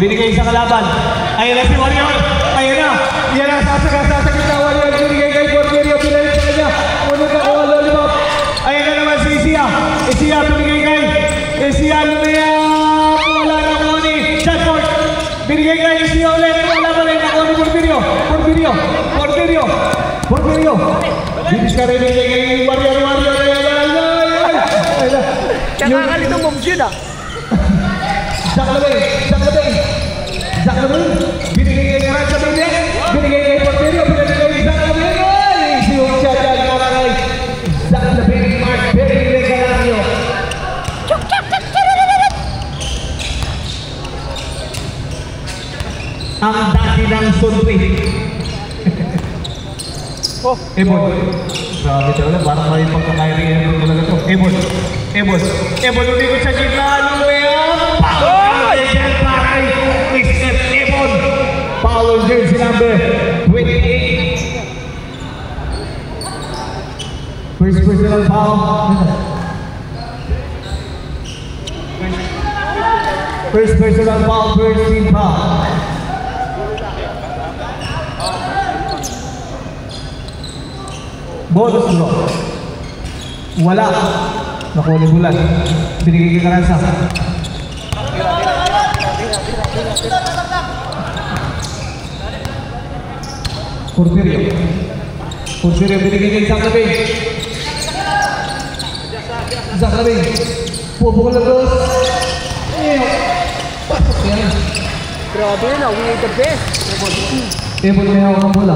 S2: Binigay sa kalaban. Ayan na si Warrior. Yan na, sasagit na Warrior. Binigay kay Porfirio. Pinalit sa kanya. Unod na kuha lollipop. Ayan na naman si Isia. Binigay kay lumayap. Wala na kuha ni Shotford. Binigay kay Isia ulit. Wala pa rin nakuha ni Porfirio. Bibis ka rin kay Warrior.
S3: Kakakalitong moves yun ah.
S2: Zach Labing. Binigay kay Garasa. Binigay kay Porfirio. Binigay kay Zach Labing. Ay! Siyong siya dyan para kay Zach Labing. Mark Perry Galanio. Ang dati ng Sunway. Ebon. Grabe talaga. Parang may pagkakairi talaga ito. Ebon. Lumikot sa gitna. Lumiyang. Foul jersey number 28. First personal foul. First personal foul, first team foul. Bonus draw. Wala. Nakuha ni Bulan. Binigay kay Karansa. Porfirio binigay kay Zach Labing. Pupukol na dos. Pasok yan.
S3: Grabe yun ah, we are the best.
S2: Ebon may hawak ang bola.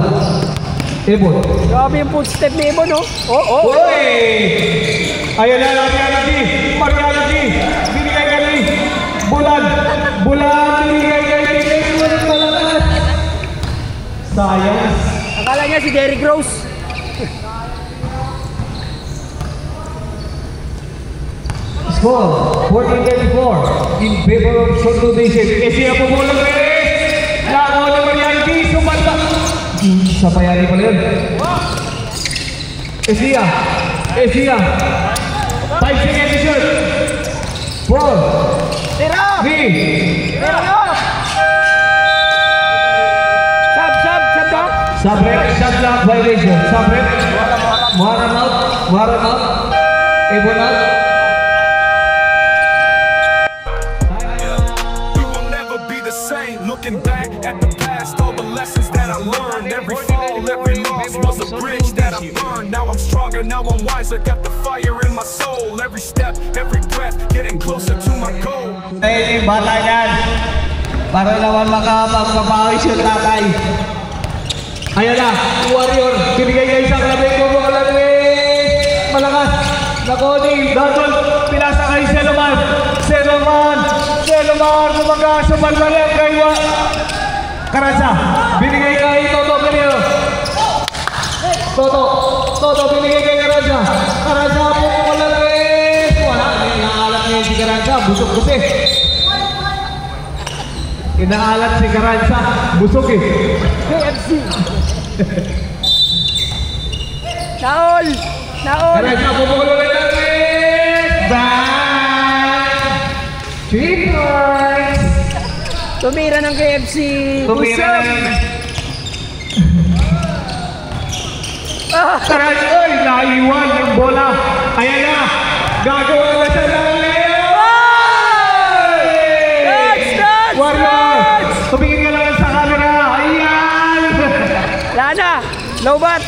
S3: Grabe yung footstep ni Ebon oh.
S2: Oy! Ayan na, Mariano G. Binigay kay Bulan. Binigay kay Malakas. Sayang.
S3: Akala niya si Derrick Rose.
S2: Score 14-34 in favor of Shorto Basic. Isia po mo lang rin. Nako na Mariano G. Sumanta. Sa payari pala yun. Isia. 5 seconds to shoot. 4
S3: Tira!
S2: 3
S3: Tira!
S2: Sabrek, shot clock violation. Sabrek, Muharram out. Ebon out.
S1: We will never be the same. Looking back at the past, all the lessons that I learned. Every fall, every loss was a bridge that I burned. Now I'm stronger, now I'm wiser. Got the fire in my soul. Every step, every breath, getting closer to my goal.
S2: Hey, bata yan. Para naman makapagpapawis yung tatay. Ayan na, Warrior. Binigay niya isang labing kubo ka labing. Malakas. Nakoni. Dadol. Pinasa kay Seloman. Kumaga. Sumalmalang kay Karanza. Binigay kay Toto Perio. Toto binigay kay Karanza. Karanza po ka labing. Wala. Inaalat niya si Karanza. Busok kasi. Inaalat si Karanza. Busok eh.
S3: KFC. Naol!
S2: Karanza po ka labing. Back! 3 points!
S3: Tumira ng KFC.
S2: Tumira
S3: Busog.
S2: ng... Karanza, oy! Naiwan yung bola. Ayan na! Gagawa na siya ng layup!
S3: Touch!
S2: Warrior! Tumingin ka lang sa camera. Ayan!
S3: Lana! Lowbat!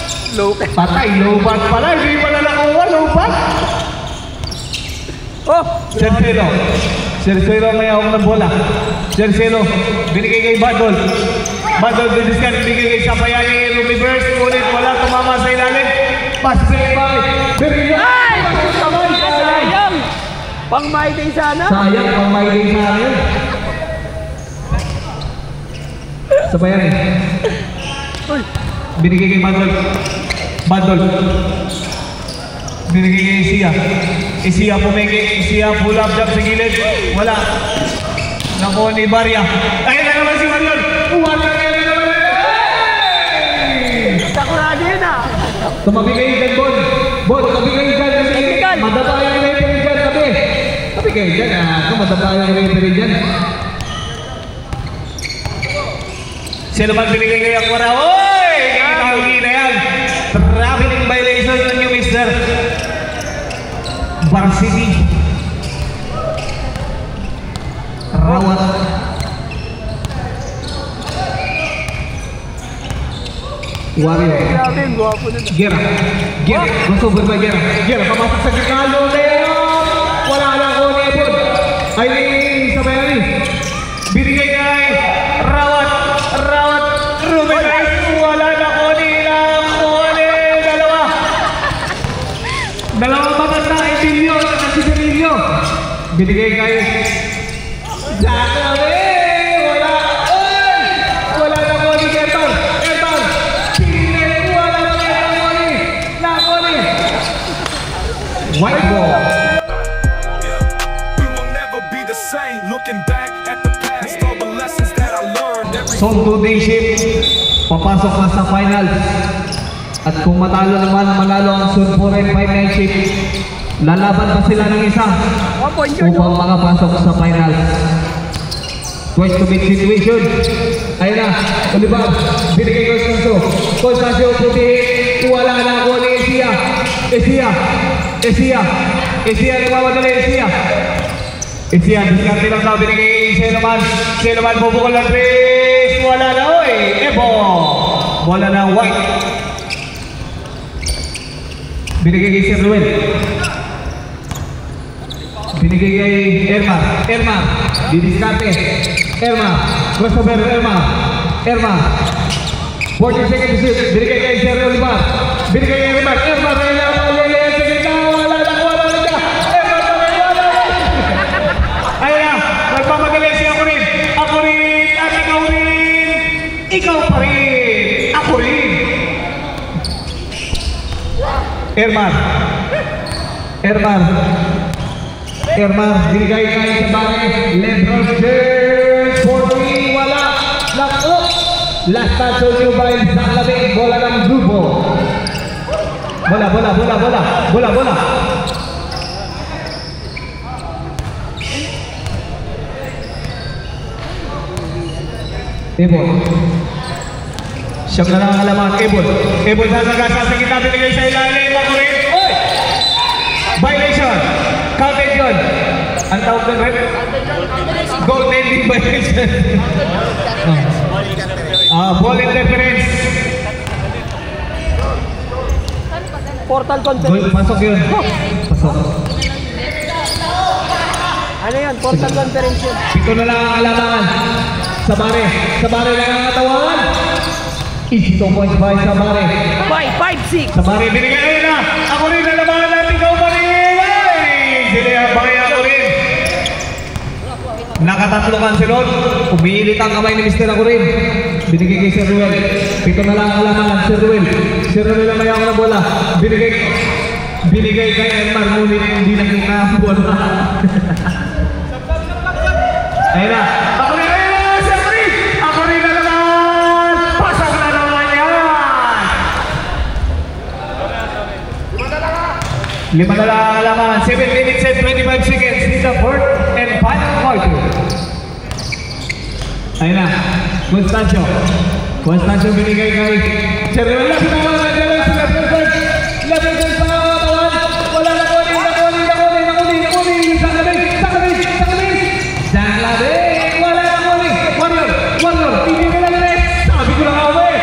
S2: Patay, low-bat pala. Hindi pala nakuha, low-bat.
S3: Oh!
S2: Cercero may awang ng bola. Cercero, binigay kay Badol. Bidiskan, binigay kay Sapayani. Reverse, ulit, wala tumama sa ilalim. Pass play by Berillo.
S3: Ay! Sayang! Pang my day sana?
S2: Sayang, pang may game sa akin. Sapayani. Binigay kay Badol. Binigay kay Isia pumeke. Isia pull up jump sa gilid. Wala. Nakuha ni Barya. Ayun na naman si Warrior. Warrior na naman.
S3: Sakurado yun ah!
S2: Tumabi kayo dyan, Bon, tumabi kayo dyan kasi
S3: Technical.
S2: madapa yung referee dyan, tabi kayo dyan, madapa yung referee dyan. Sino man binigay kayo ang wara? Oy! Kahuli na yan. Traveling violation yun yung Mr. Varsity. Rawat. Warrior.
S3: Grabe, ang gwapo nun.
S2: Gera, crossover by Gera, pamasok sa Gikalo, wala lang ko ni Ebon. Ay, Sabayani. Binigay kay Rawat, Ruben Rice, wala na ko ni Dalawang matanda, Emilio, at si Emilio. Binigay kay Zakabe, wala na ko ni Gerton. White ball.
S1: We will never be the same. Looking back at the past, all the lessons that I learned.
S2: Zone 2 day shift, papasok na sa finals. At kung matalo naman, manalo ang Zone 4 and 5 night shift, lalaban pa sila ng isa
S3: 1 point yun,
S2: upang
S3: oh.
S2: makapasok sa finals. Twice to beat situation. Ayun na, Olivar, binigay ko Constancio, putihin, wala na ako ni Esia, nagmamadali, Esia, diskarte lang daw, binigay Seloman, bubukol ng 3, wala na, oy, Ebo, wala na, White. Binigay kay Sir Ruel. Binigay kay Erma, didiskarte, crossover, Erma, 40 seconds to shoot, binigay kay Sir Olivar, binigay kay Erma, ikaw pa rin, ako rin. Erman, binigay kay Sabane, Lebron James, 40, wala, nako. Last touch on you by Zaklabi, bola ng grupo. Bola. Ebon. Siyam na lang ang alaman. Ebon. Ebon sa gitna. Binigay sa ilalim. Makulit. Oy! Violation. Counted yun. Ang tawag doon, right? Goaltending violation. Ball interference.
S3: Portal conference.
S2: Pasok yun. Pasok.
S3: Ano yun? Portal conference yun.
S2: Pito na lang ang alaman. Sabare. Sabare lang ang katawan. Easy 2 points by Sabare.
S3: 5-6.
S2: Sabare binigay. Ayun na. Ako rin na naman natin ikaw pa rin. Sila yung bagay ako rin. Nakatatlo kan si Rod. Umiilit ang kamay ni Mr. Ako rin. Binigay kay Sir Ruel. Pito na lang ang alaman. Sir Ruel. Sir Ruel ang may ako na bola. Binigay kay Elmar. Ngunit hindi nakita ang bola. Ayun na. Ako rin. Ayun na. Sir Ruel. Ako rin na naman. Pasok na naman yan. 5 na lang ang alaman. 7 minutes and 25 seconds in the fourth and final quarter. Ayun na. Constancio binigay kay Sir Ruel. Lapit naman ang dalawa sa Leverton sa katawan. Wala na kunin. Sa kabit. Sang labing. Wala na kunin. Warrior. Hindi nila rin. Sabi ko lang ako eh.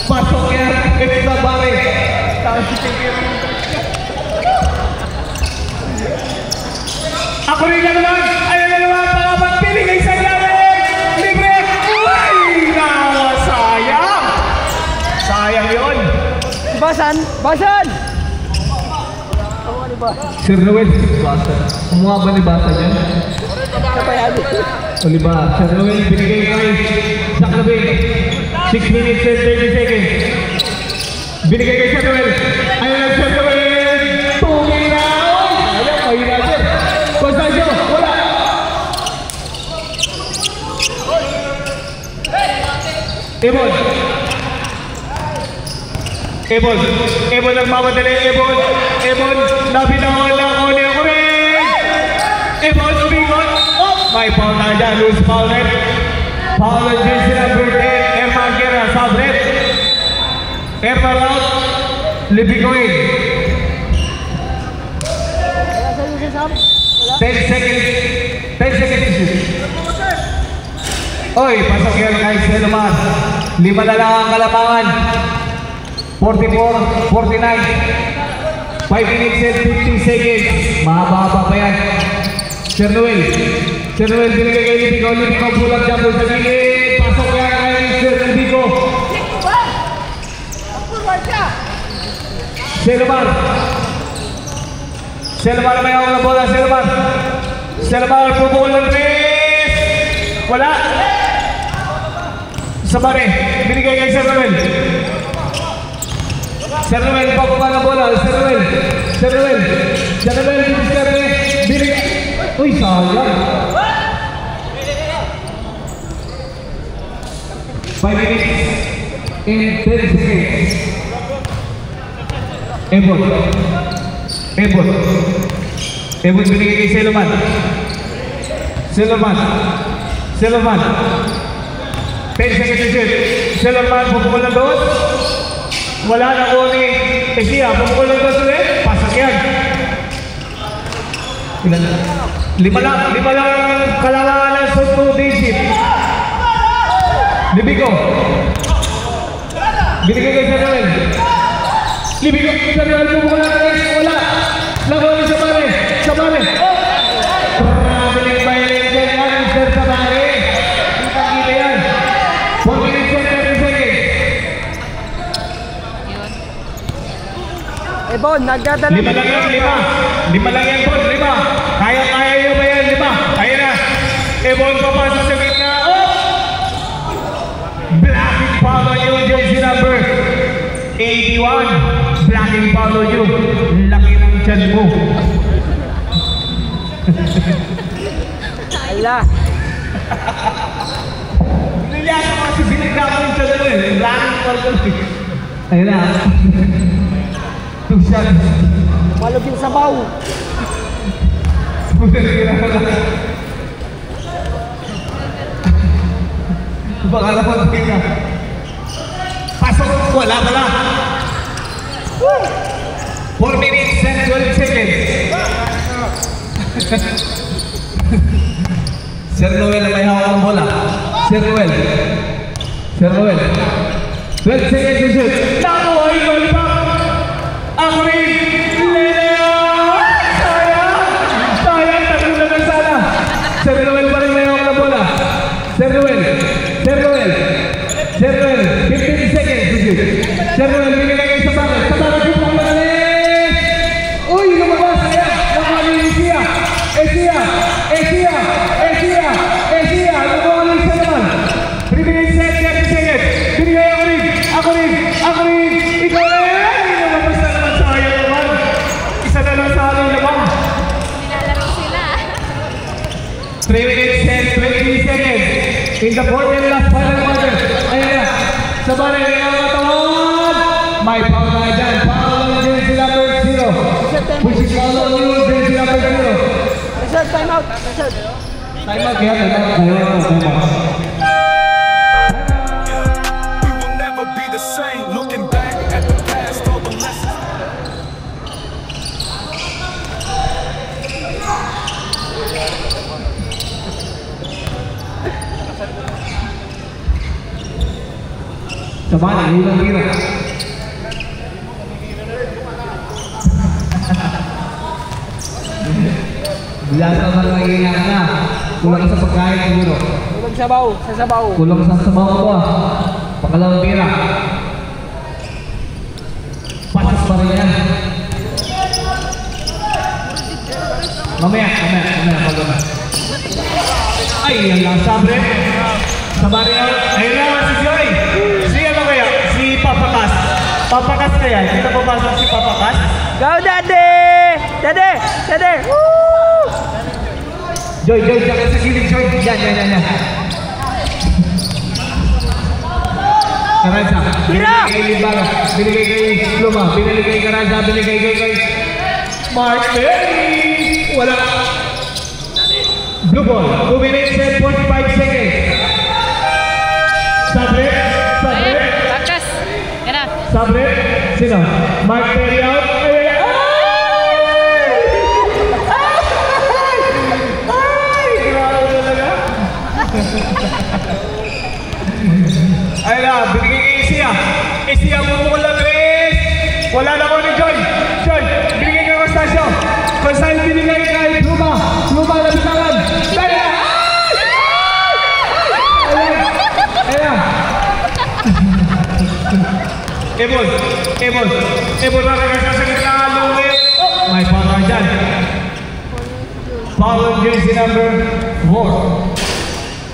S2: Pasok yan. Extra bari. Ako rin na naman. Ayun na naman. Pangapat. Binigay sa ilalim. Libre. Uy! Sayang. Sayang yun.
S3: Basan! Ano ba?
S2: Sir Noel. Basan. Kumuha ba ni Basan yan?
S3: Kapayado.
S2: O diba? Sir Noel binigay kay Saklabing. 6 minutes and 30 seconds. Binigay kay Sir Noel. Ayun lang Sir Noel. Tungi na. Ayun na Sir. Constancio. Wala. Ebon ang mamadali. Ebon. Nabitawan lang ako ni ako rin. Ebon. Umingot. Oh! May foul na dyan. Loose foul net. Foul on jersey number 10. Erman Guerra. South red. Erman out. Libigoin. 10 seconds. 10 seconds. Oy, pasok yan kay Selomar. 5 na lang ang kalamangan. 44, 49. 5 minutes and 50 seconds. Mahaba pa yan. Sir Noel binigay kay Libigo. Libigo pulang jumper sa gilid. Pasok yan kay Sir Libigo. Selomar may ako na bola. Selomar pupukol ng 3. Wala. Sabare. Binigay kay Sir Noel. Sir Noel, pakuha ng bola. Sir Noel, binigay. Uy, sayang. 5 minutes and 10 seconds. Ebon binigay kay Selomar. 10 seconds to shoot. Selomar, pupukol ng doon. Wala na kunin. Siya, pupukol ng doon ulit. Pasak yan. 5 lang kalamangan sa 2 day shift. Libigo. Binigay kay Sir Noel. Libigo. Sir Noel, pupukol ng doon. Wala. Lakunin sa Sabare. Traveling violation yan, Sir Sabare. Kita yan. 4 minutes and 30 seconds.
S3: Bon, nagdadala.
S2: 5 lang yan, 5. Kaya nyo ba yan, 5? Ayun na. Bon, papasok sa gitna. Blocking foul on you, jersey number 81. Blocking foul on you. Laki ng tiyan mo.
S3: Ala.
S2: Niliyasa ko kasi binigla ko yung tiyan mo eh. Blocking foul on you. Ayun na. 2 shots.
S3: Malog yung sabaw.
S2: Baka naman tingnan. Pasok, wala pala. 4 minutes and 12 seconds. Sir Noel ang may hawak ng bola. Sir Noel. Sir Noel. 12 seconds to shoot. Nakuha yung goal back. Ang rin. Leo! Sayang! Sayang! Tatulog na sana. Sir Noel pa rin may hawak ng bola. Sir Noel. Sir Noel. Sir Noel. 15 seconds to shoot. Sir Noel, binigay kayo sa bakit. Sa bakit yung pangmagaling. Uy, lumabas. Sayang. Nakuha yung Esia. Esia. Esia. Esia. Esia. Nakuha yung isa naman. 3 minutes and 30 seconds. Binigay ako rin. Ako rin. Ako rin. Ikaw rin. Lumabas na naman sa ayaw naman. Isa na lang sa ayaw naman.
S4: Nilalaro sila.
S2: 3 minutes and 20 seconds. In the fourth and last final quarter. Ayan na. Sa balay na ang katawan. May foul na dyan. Foul na jersey number 0. Which is foul on you, jersey number 0.
S3: Reserve, time out. Reserve.
S2: Time out kaya. Time out.
S1: We will never be the same. Looking back at the past, all the lessons.
S2: Sa balay, ulang tira. Bilang ka ba nangyayari na? Kulang sa pagkain siguro.
S3: Kulang sabaw. Sa sabaw.
S2: Kulang sa sabaw ko ah. Pangalawang tira. Pasas pa rin yan. Mamaya. Pagod na. Ay, yan lang sabre. Sa barrio. Ayun naman si Joy. Si ano kaya? Si Papakas. Papakas kaya? Kita papasok si Papakas?
S3: Go, Daddy! Daddy! Daddy! Woo!
S2: Joy, jangan sa gilid, Joy. Yan. Karanza, binigay kay Limbaro, binigay kay Luma, binigay kay Karanza, binigay kay Mark Perry. Wala. Blue ball, 2 minutes and 45 seconds. Sabre.
S4: Bakas. Yan na.
S2: Sabre, sino? Mark Perry out. Ay na, binigay kay Esia. Esia, bumukol na tres. Wala na ko ni Joy. Joy, binigay kay Constancio. Constancio, binigay kay Luma. Luma, nabitangan. Dali na! Ayan. Ebon, naragas na sa gitna. Lumit. May foul na dyan. Foul on jersey number 4.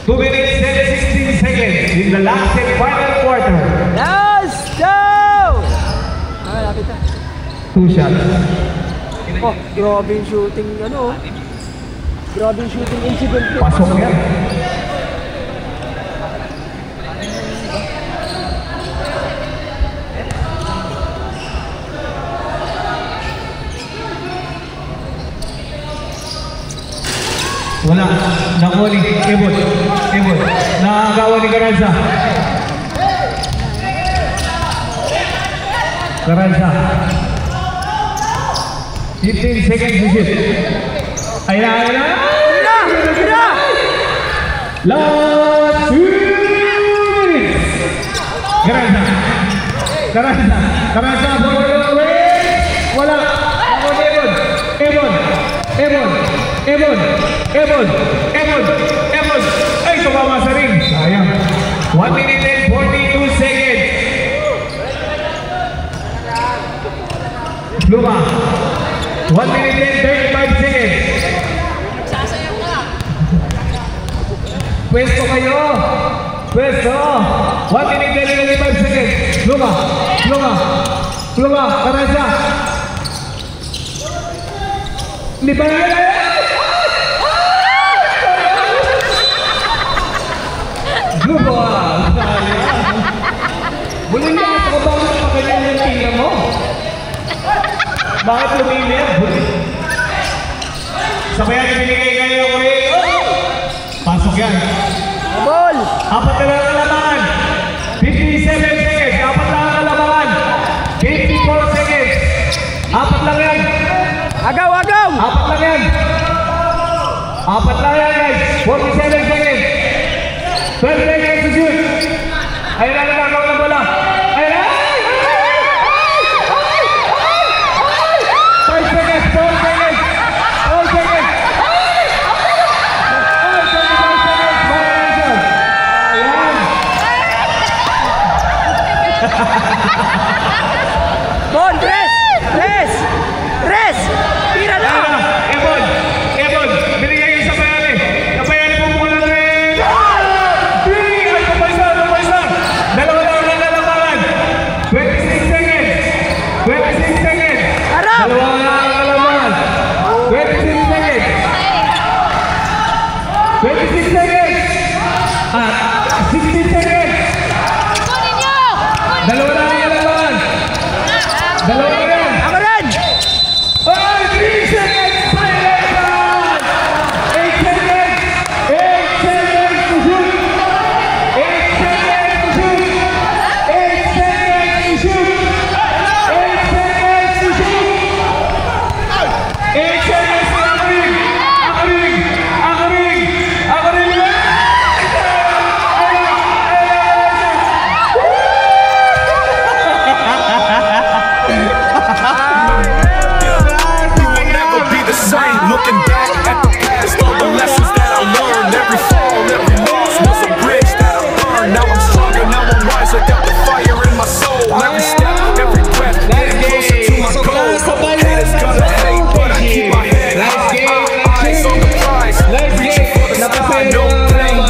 S2: 2 minutes and 16 seconds in the last and final quarter.
S3: Let's go! Ay, lapit na.
S2: 2 shots.
S3: Oh, grabe yung shooting, grabe yung shooting incident.
S2: Pasok yan. Wala. Nakuha ni Ebon. Nakagawa ni Karanza. Karanza. 15 seconds to shoot. Ayan na. Last 2 minutes. Karanza for the win. Wala. Ako ni Ebon. Ay, tumama sa ring. Sayang. 1 minute and 42 seconds. Luma. 1 minute and 35 seconds. Pwesto kayo. 1 minute and 35 seconds. Luma. Karanza. Libangan na yan. Luma. Bulan niya ako ba ang kanya ng tingnan mo? Bakit lumili? Sabayan na binigay kayo ko rin. Pasok yan.
S3: Ball!
S2: Apat na lang ang kalamangan. 57 seconds. Apat lang ang kalamangan. 54 seconds. Apat lang yan.
S3: Agaw, agaw!
S2: Apat lang yan. Apat lang yan guys. 47 seconds. 12 seconds to shoot. Ayun na lang ang bola. Ayun na. 5 seconds. 4 seconds. 4 seconds. 5 seconds. Ayan.
S3: Bon, tres! Tres! Tres! Tira na!
S2: Ayan na. Ebon. Binigay yung sa Bayani. Bayani po mukha lang rin. Ay, kapaysa. Dalawa lang ang kalamangan. 26 seconds. 26 seconds.
S3: Harap!
S2: Dalawa lang ang kalamangan. 26 seconds. 26 seconds. 16 seconds.
S4: Kunin nyo!
S2: Dalawa lang ang kalamangan. Dalawa lang yan.
S3: Ako rin!
S2: Ay, 3 seconds. Violation. 8 seconds. 8 seconds to shoot. 8 seconds to shoot. 8 seconds to shoot. 8 seconds to shoot. 8 seconds to Ako ring.
S1: We will never be the same. Looking back at the past, all the lessons that I learned. Every fall, every loss was a bridge that I burned. Now I'm stronger, now I'm wiser. Got the fire in my soul. Every step, every breath, getting closer to my goal. Haters gonna hate, but I keep my head high. Eyes on the prize, reaching for the sky. No pain.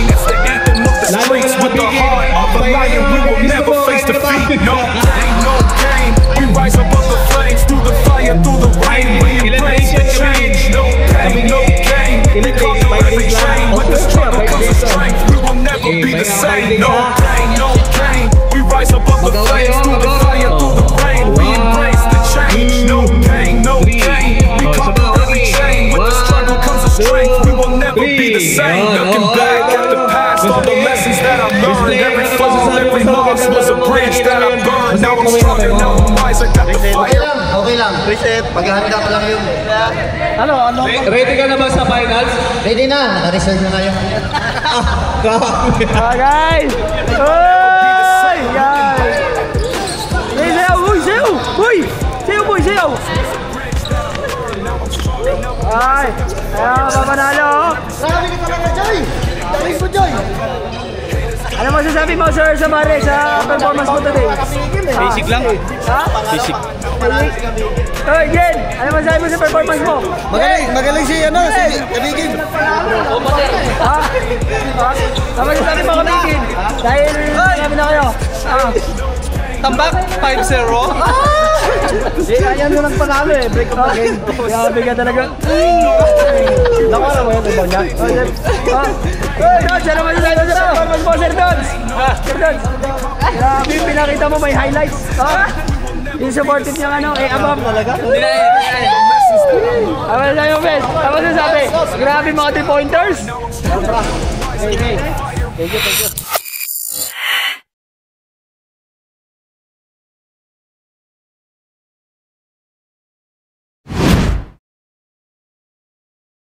S1: It's the anthem of the streets with the heart of a lion. We will never face defeat. No pain. We rise above the flames, through the fire, through the rain. We embrace the change. No pain, no gain. We conquer every chain. With the struggle comes the strength. We will never be the same. No pain, no gain. We rise above the flames, through the fire, through the rain. We embrace the change. No pain, no gain. We conquer every chain. With the struggle comes the strength. We will never be the same. Looking back at the past, all the lessons that I learned. Every fall, every loss was a bridge that I burned. Now I'm stronger, now I'm wiser. Got the fire.
S6: Okay lang. Reset. Paghahanda pa lang yun.
S3: Ano?
S2: Ready ka na ba sa finals?
S6: Ready na. Naka-reserve na nga yun.
S3: Guys! Uy! Guys! Sayaw! Uy! Sayaw! Uy! Sayaw boy! Sayaw! Ay! Ayaw! Papanalo!
S6: Marami ka talaga, Joy! Dami mo, Joy!
S3: Ano masasabi mo, sir, sa performance mo today?
S7: Basic lang.
S3: Ha?
S7: Basic.
S3: Oy, Jen! Ano masasabi mo sa performance mo?
S6: Magaling si Kamigin.
S3: Ha? Ano masasabi mo, Kamigin? Dahil sinabi na kayo.
S7: Tambak, 5-0.
S3: Kaya mo nang panalo eh. Break up the game. Grabe ka talaga. Nakala mo yun, ibang niya. Dons, ano masasabi mo sa performance mo, Sir Dons? Sir Dons. Grabe, pinakita mo may highlights. Yung supportive niyang ano, above talaga. Ano masasabi mo, Bes? Ano masasabi? Grabe mga 3-pointers. Thank you.